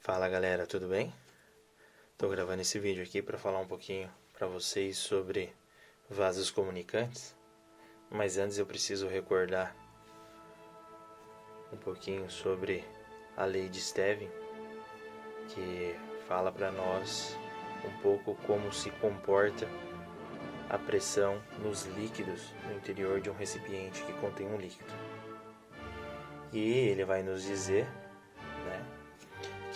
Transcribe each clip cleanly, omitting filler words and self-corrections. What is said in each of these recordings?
Fala galera, tudo bem? Estou gravando esse vídeo aqui para falar um pouquinho para vocês sobre vasos comunicantes, mas antes eu preciso recordar um pouquinho sobre a lei de Stevin, que fala para nós um pouco como se comporta a pressão nos líquidos no interior de um recipiente que contém um líquido. E ele vai nos dizer,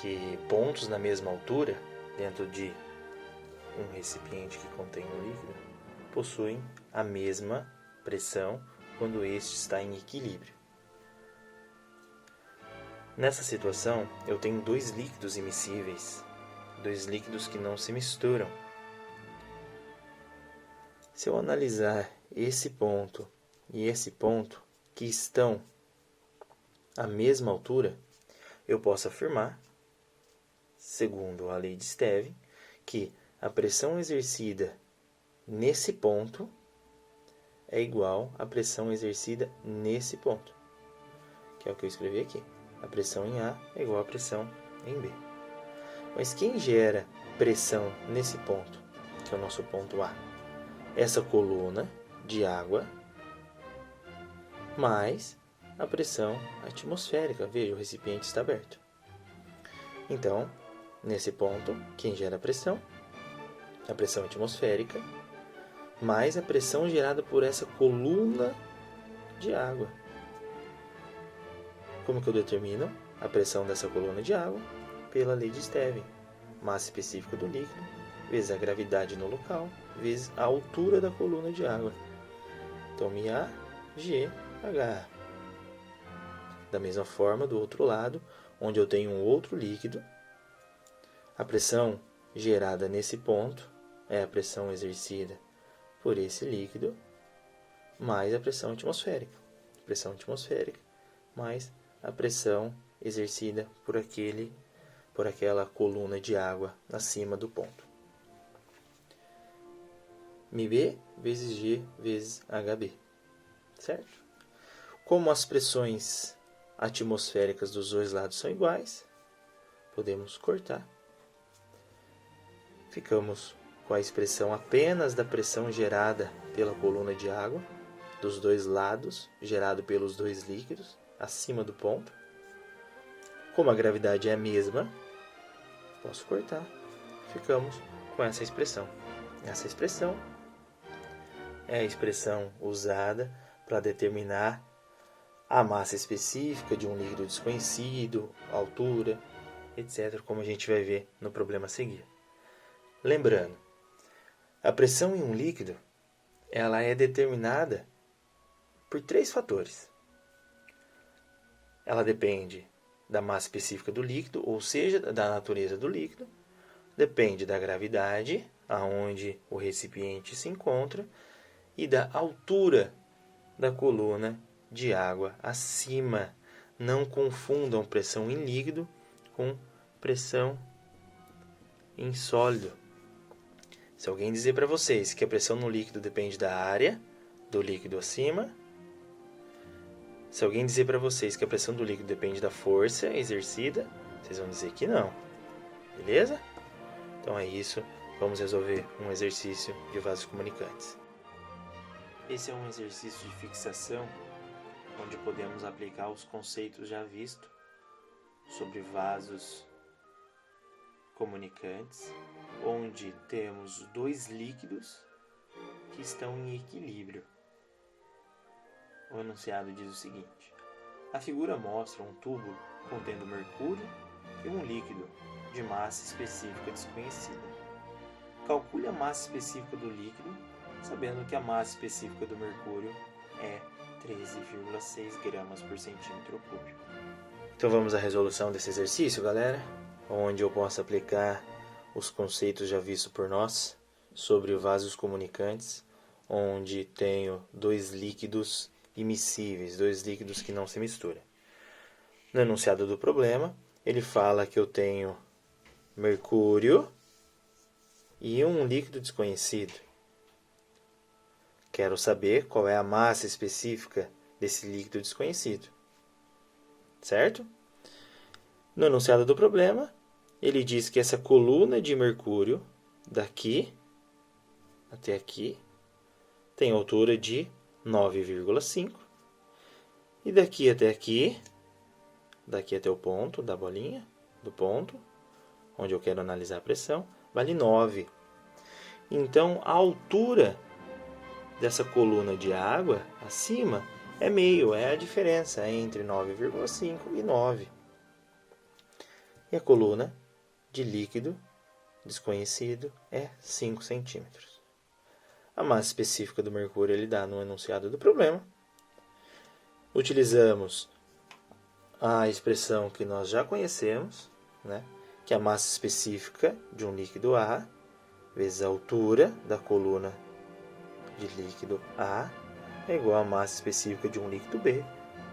que pontos na mesma altura dentro de um recipiente que contém um líquido possuem a mesma pressão quando este está em equilíbrio. Nessa situação, eu tenho dois líquidos immiscíveis, dois líquidos que não se misturam. Se eu analisar esse ponto e esse ponto que estão à mesma altura, eu posso afirmar, segundo a lei de Stevin, que a pressão exercida nesse ponto é igual à pressão exercida nesse ponto, que é o que eu escrevi aqui. A pressão em A é igual à pressão em B. Mas quem gera pressão nesse ponto, que é o nosso ponto A? Essa coluna de água mais a pressão atmosférica. Veja, o recipiente está aberto. Então, nesse ponto, quem gera a pressão atmosférica, mais a pressão gerada por essa coluna de água. Como que eu determino a pressão dessa coluna de água? Pela lei de Stevin. Massa específica do líquido, vezes a gravidade no local, vezes a altura da coluna de água. Então, MA, G, H. Da mesma forma, do outro lado, onde eu tenho um outro líquido, a pressão gerada nesse ponto é a pressão exercida por esse líquido mais a pressão atmosférica. Pressão atmosférica mais a pressão exercida por aquela coluna de água acima do ponto. MB vezes G vezes HB. Certo? Como as pressões atmosféricas dos dois lados são iguais, podemos cortar. Ficamos com a expressão apenas da pressão gerada pela coluna de água, dos dois lados, gerado pelos dois líquidos, acima do ponto. Como a gravidade é a mesma, posso cortar. Ficamos com essa expressão. Essa expressão é a expressão usada para determinar a massa específica de um líquido desconhecido, altura, etc., como a gente vai ver no problema a seguir. Lembrando, a pressão em um líquido ela é determinada por três fatores. Ela depende da massa específica do líquido, ou seja, da natureza do líquido, depende da gravidade, aonde o recipiente se encontra, e da altura da coluna de água acima. Não confundam pressão em líquido com pressão em sólido. Se alguém dizer para vocês que a pressão no líquido depende da área do líquido acima, se alguém dizer para vocês que a pressão do líquido depende da força exercida, vocês vão dizer que não. Beleza? Então é isso. Vamos resolver um exercício de vasos comunicantes. Esse é um exercício de fixação, onde podemos aplicar os conceitos já vistos sobre vasos comunicantes, onde temos dois líquidos que estão em equilíbrio. O enunciado diz o seguinte: a figura mostra um tubo contendo mercúrio e um líquido de massa específica desconhecida. Calcule a massa específica do líquido, sabendo que a massa específica do mercúrio é 13,6 gramas por centímetro cúbico. Então vamos à resolução desse exercício, galera, onde eu posso aplicar os conceitos já vistos por nós sobre vasos comunicantes, onde tenho dois líquidos immiscíveis, dois líquidos que não se misturam. No enunciado do problema, ele fala que eu tenho mercúrio e um líquido desconhecido. Quero saber qual é a massa específica desse líquido desconhecido. Certo? No enunciado do problema, ele diz que essa coluna de mercúrio, daqui até aqui, tem altura de 9,5. E daqui até aqui, daqui até o ponto da bolinha, do ponto, onde eu quero analisar a pressão, vale 9. Então, a altura dessa coluna de água acima é meio, é a diferença entre 9,5 e 9. E a coluna de líquido desconhecido é 5 centímetros. A massa específica do mercúrio ele dá no enunciado do problema. Utilizamos a expressão que nós já conhecemos, né? Que é a massa específica de um líquido A vezes a altura da coluna de líquido A é igual a massa específica de um líquido B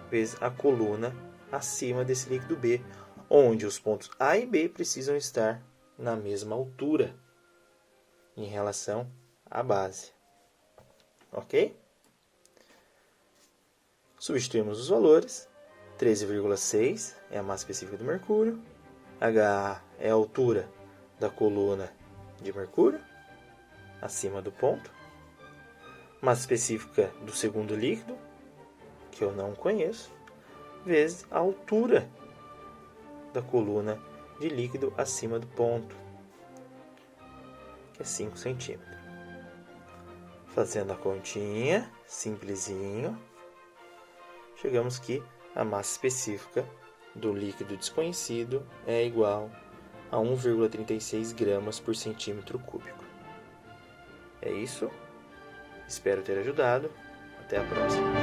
vezes a coluna acima desse líquido B, onde os pontos A e B precisam estar na mesma altura em relação à base. Ok? Substituímos os valores. 13,6 é a massa específica do mercúrio. HA é a altura da coluna de mercúrio, acima do ponto. Massa específica do segundo líquido, que eu não conheço, vezes a altura da coluna de líquido acima do ponto, que é 5 centímetros. Fazendo a continha, simplesinho, chegamos que a massa específica do líquido desconhecido é igual a 1,36 gramas por centímetro cúbico. É isso. Espero ter ajudado. Até a próxima.